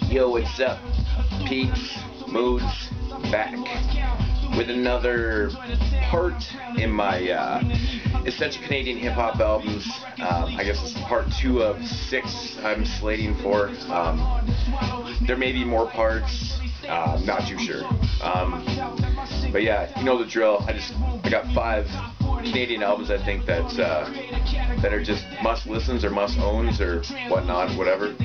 Yo, what's up? Peeps, Moods, back with another part in my Essential Canadian Hip Hop Albums. I guess this is part 2 of 6 I'm slating for. There may be more parts, not too sure. But yeah, you know the drill. I got 5 Canadian albums I think that are just must listens or must owns or whatnot, whatever.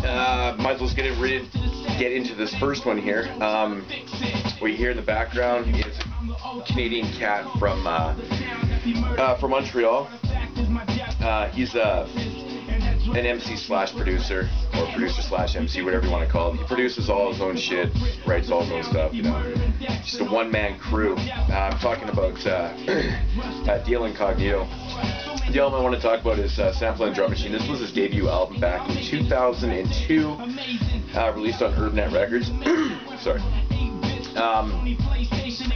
Might as well get into this first one here. What you hear in the background is a Canadian cat from Montreal. He's an MC slash producer, or producer slash MC, whatever you want to call it. He produces all his own shit, writes all his own stuff, you know. Just a one-man crew. I'm talking about Deal Incognito. The album I want to talk about is Sample and Drum Machine. This was his debut album back in 2002, released on Urbanet Records. Sorry.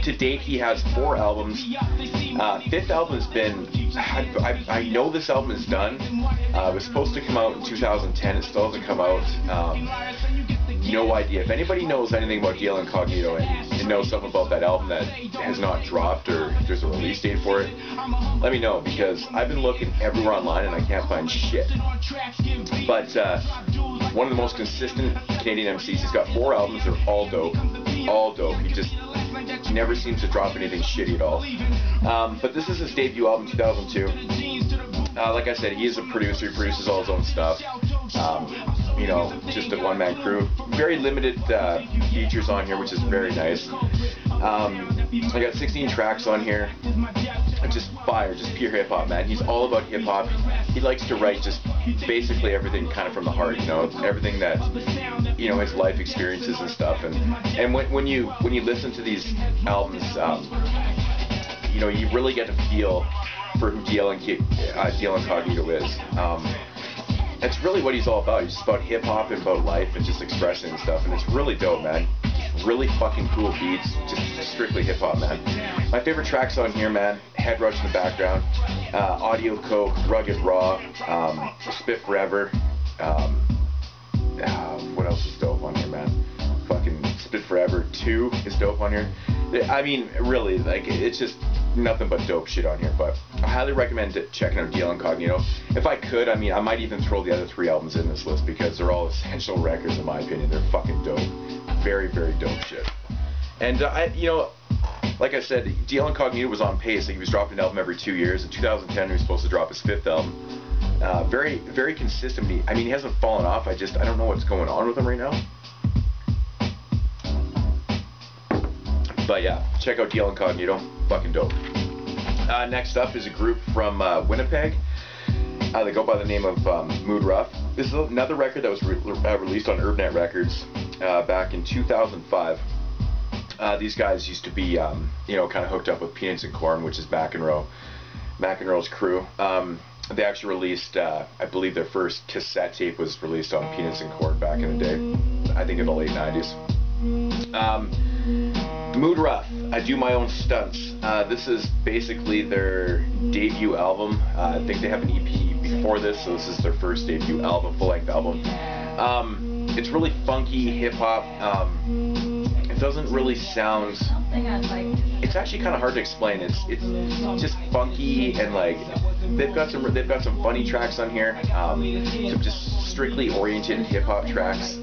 To date, he has 4 albums. 5th album has been, I know this album is done. It was supposed to come out in 2010. It still hasn't come out. No idea. If anybody knows anything about Deal Incognito and knows something about that album that has not dropped, or if there's a release date for it, let me know, because I've been looking everywhere online and I can't find shit. But one of the most consistent Canadian MCs. He's got 4 albums. They're all dope. All dope. He just never seems to drop anything shitty at all. But this is his debut album, 2002. Like I said, he is a producer. He produces all his own stuff. You know, just a one-man crew. Very limited features on here, which is very nice. I got 16 tracks on here. Just fire, just pure hip-hop, man. He's all about hip-hop. He likes to write just basically everything kind of from the heart, you know, everything that, you know, his life experiences and stuff. And when you listen to these albums, you know, you really get to feel for who Deal Incognito is. That's really what he's all about. He's just about hip-hop and about life and just expressing and stuff. And it's really dope, man. Really fucking cool beats. Just strictly hip-hop, man. My favorite tracks on here, man. Head Rush in the background. Audio Coke, Rugged Raw, Spit Forever. What else is dope on here, man? Fucking Spit Forever 2 is dope on here. I mean, really, like, it's just nothing but dope shit on here. But I highly recommend checking out Deal Incognito. If I could, I mean, I might even throw the other 3 albums in this list, because they're all essential records in my opinion. They're fucking dope. Very, very dope shit. And you know, like I said, Deal Incognito was on pace. Like, he was dropping an album every 2 years. In 2010, he was supposed to drop his 5th album. Very, very consistent. I mean, he hasn't fallen off. I don't know what's going on with him right now. But yeah, check out Deal Incognito. Fucking dope. Next up is a group from Winnipeg. They go by the name of Mood Rough. This is another record that was released on Urbanet Records back in 2005. These guys used to be, you know, kind of hooked up with Peanuts and Corn, which is McEnroe's crew. They actually released, I believe their first cassette tape was released on Peanuts and Corn back in the day. I think in the late 90s. Mood Rough, I Do My Own Stunts. This is basically their debut album. I think they have an EP before this, so this is their first debut album, full-length album. It's really funky hip-hop. It doesn't really sound... It's actually kind of hard to explain. It's just funky, and like they've got some funny tracks on here. Some just strictly oriented hip-hop tracks.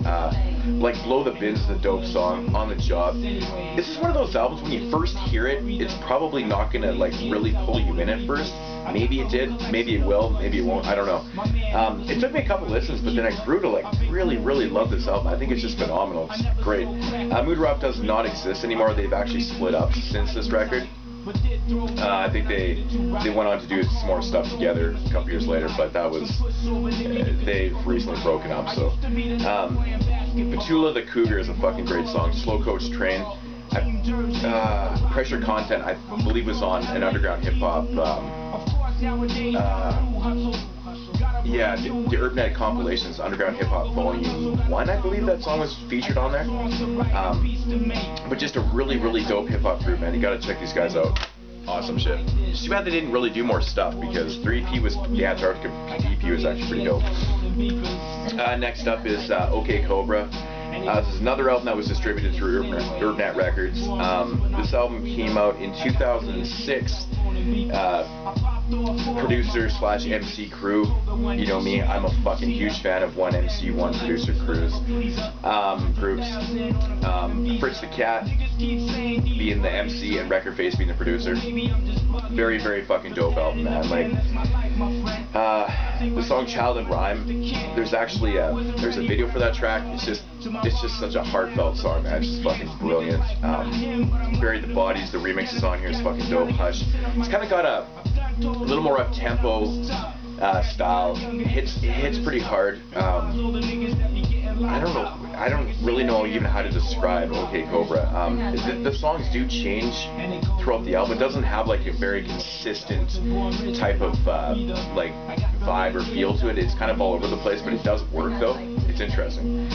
Like Blow the Bins is a dope song. On the Job. This is one of those albums when you first hear it, it's probably not gonna like really pull you in at first. Maybe it did, maybe it will, maybe it won't, I don't know. It took me a couple listens, but then I grew to like really, really love this album. I think it's just phenomenal. It's great. Mood Rough does not exist anymore. They've actually split up since this record. I think they went on to do some more stuff together a couple years later, but that was they've recently broken up. So Petula the Cougar is a fucking great song. Slow Coach Train. Pressure Content, I believe, was on an underground hip hop. Yeah, the Urbanet Compilations, Underground Hip Hop Volume 1, I believe that song was featured on there. But just a really, really dope hip hop group, man. You gotta check these guys out. Awesome shit. It's too bad they didn't really do more stuff, because 3EP was, the Antarctica EP was actually pretty dope. Next up is OK Cobra. This is another album that was distributed through Urbanet Records. This album came out in 2006. Producer slash MC crew. You know me, I'm a fucking huge fan of one MC, one producer groups. Fritz the Cat being the MC and Record Face being the producer. Very, very fucking dope album, man. Like, the song Child and Rhyme, there's actually there's a video for that track. It's just such a heartfelt song, man. It's just fucking brilliant. Buried the Bodies, the remix is on here, it's fucking dope. Hush. It's kind of got a little more up tempo style. It hits pretty hard. I don't really know even how to describe OK Cobra. The songs do change throughout the album. It doesn't have like a very consistent type of like vibe or feel to it. It's kind of all over the place, but it does work though. It's interesting.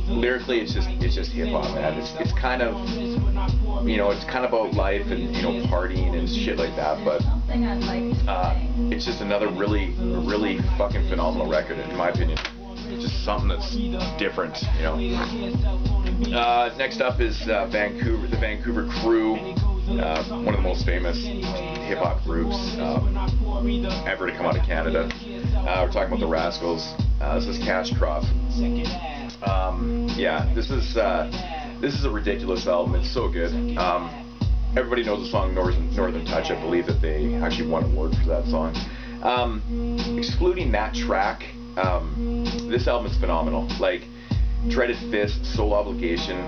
Lyrically, it's just hip hop, man. It's kind of, you know, it's kind of about life and, you know, partying and shit like that. But it's just another really fucking phenomenal record in my opinion. Just something that's different, you know. Next up is the Vancouver Crew, one of the most famous hip hop groups ever to come out of Canada. We're talking about the Rascals. This is Cash Crop. Yeah, this is a ridiculous album. It's so good. Everybody knows the song Northern Touch. I believe that they actually won an award for that song. Excluding that track, this album is phenomenal. Like Dreaded Fist, Soul Obligation,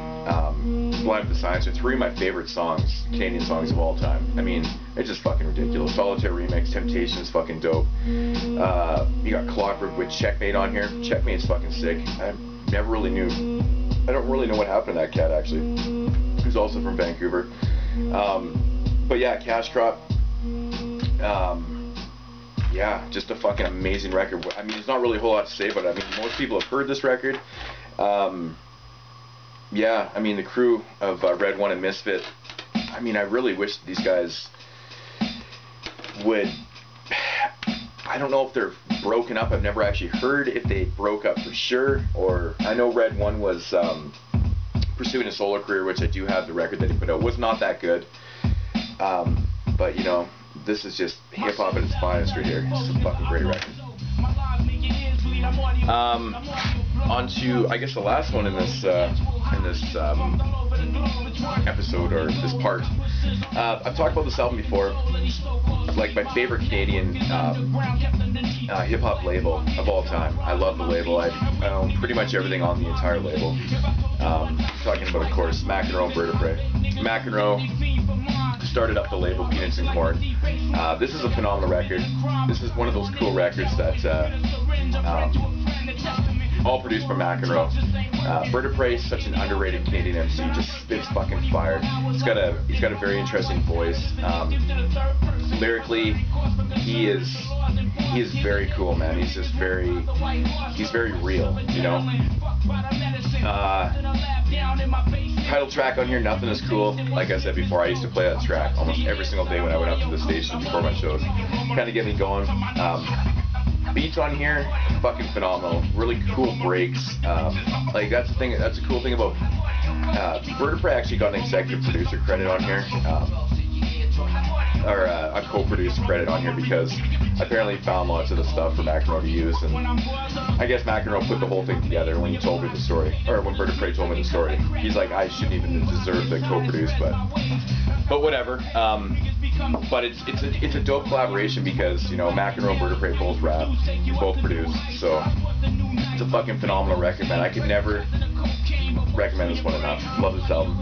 Blind with the Science are three of my favorite songs, Canadian songs of all time. I mean, it's just fucking ridiculous. Solitaire remix, Temptation is fucking dope. You got Clockwork with Checkmate on here. Checkmate's fucking sick. I don't really know what happened to that cat actually. Who's also from Vancouver. But yeah, Cash Crop. Yeah, just a fucking amazing record. I mean, there's not really a whole lot to say, but I mean, most people have heard this record. Yeah, I mean, the crew of Red One and Misfit, I mean, I really wish these guys would, I don't know if they're broken up. I've never actually heard if they broke up for sure, or I know Red One was pursuing a solo career, which I do have the record that he put out. Was not that good. But, you know, this is just hip-hop at its finest right here. It's a fucking great record. On to, I guess, the last one in this episode, or this part. I've talked about this album before. It's like my favorite Canadian hip-hop label of all time. I love the label. I own pretty much everything on the entire label. Talking about, of course, McEnroe and Vertebrae. McEnroe started up the label Peanuts and Corn. This is a phenomenal record. This is one of those cool records that all produced by McEnroe. Vertebrae is such an underrated Canadian MC. Just spits fucking fire. He's got a very interesting voice. Lyrically, he is very cool, man. He's very real, you know. Title track on here, Nothing Is Cool. Like I said before, I used to play that track almost every single day when I went up to the station before my shows. Kind of get me going. Beats on here, fucking phenomenal. Really cool breaks. Like that's the thing. That's a cool thing about Vertebrae. Actually got an executive producer credit on here, or a co-producer credit on here, because apparently he found lots of the stuff for McEnroe to use, and I guess McEnroe put the whole thing together when he told me the story, or when Vertebrae told me the story. He's like, I shouldn't even deserve to co-produce, but whatever. But it's a dope collaboration because, you know, McEnroe and Vertebrae both rap, both produce, so it's a fucking phenomenal record, man. I could never recommend this one enough. Love this album.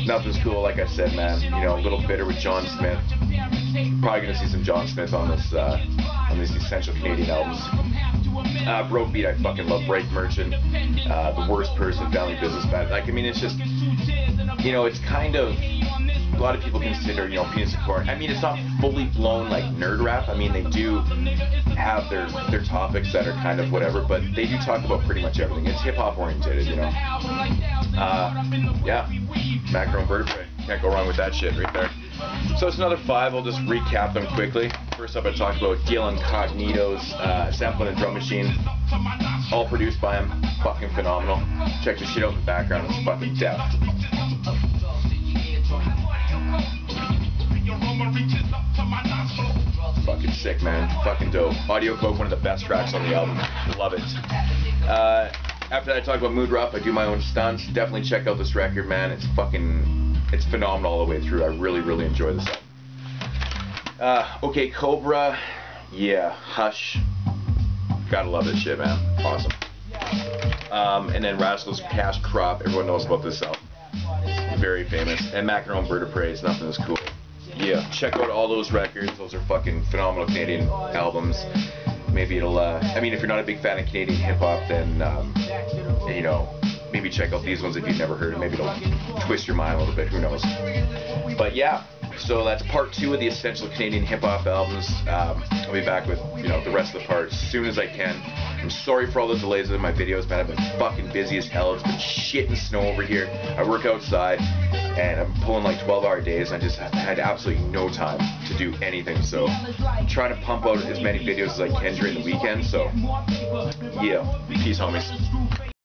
Nothing's Cool, like I said, man. You know, a little bitter with John Smith. Probably gonna see some John Smith on this on these Essential Canadian albums. Broke Beat, I fucking love. Break Merchant, The Worst Person, Family Business Bad. Like, I mean, it's just, you know, it's kind of, a lot of people consider, you know, Peanuts and Corn. I mean, it's not fully blown like nerd rap. I mean, they do have their topics that are kind of whatever, but they do talk about pretty much everything. It's hip hop oriented, you know. Yeah, McEnroe and Vertebrae. Can't go wrong with that shit right there. So it's another 5. I'll just recap them quickly. First up, I talked about Gil Incognito's sampling and drum machine. All produced by him. Fucking phenomenal. Check the shit out in the background. It's fucking death. Fucking sick, man. Fucking dope. Audio Coke, one of the best tracks on the album. Love it. After that, I talk about Mood Rough. I do my own stunts. Definitely check out this record, man. It's phenomenal all the way through. I really enjoy this album. Okay, Cobra. Yeah, Hush. Gotta love this shit, man. Awesome. And then Rascal's Cash Crop. Everyone knows about this album. Very famous. And Macaron Vertebrae is Nothing Is Cool. Yeah, check out all those records. Those are fucking phenomenal Canadian albums. Maybe it'll, I mean, if you're not a big fan of Canadian hip-hop, then, you know, maybe check out these ones if you've never heard it. Maybe it'll twist your mind a little bit, who knows. But yeah, so that's part 2 of the Essential Canadian Hip-Hop albums. I'll be back with, you know, the rest of the parts as soon as I can. I'm sorry for all the delays in my videos, man. I've been fucking busy as hell. It's been shit and snow over here. I work outside, and I'm pulling like 12-hour days, and I just had absolutely no time to do anything. So I'm trying to pump out as many videos as I can during the weekend. So yeah, peace, homies.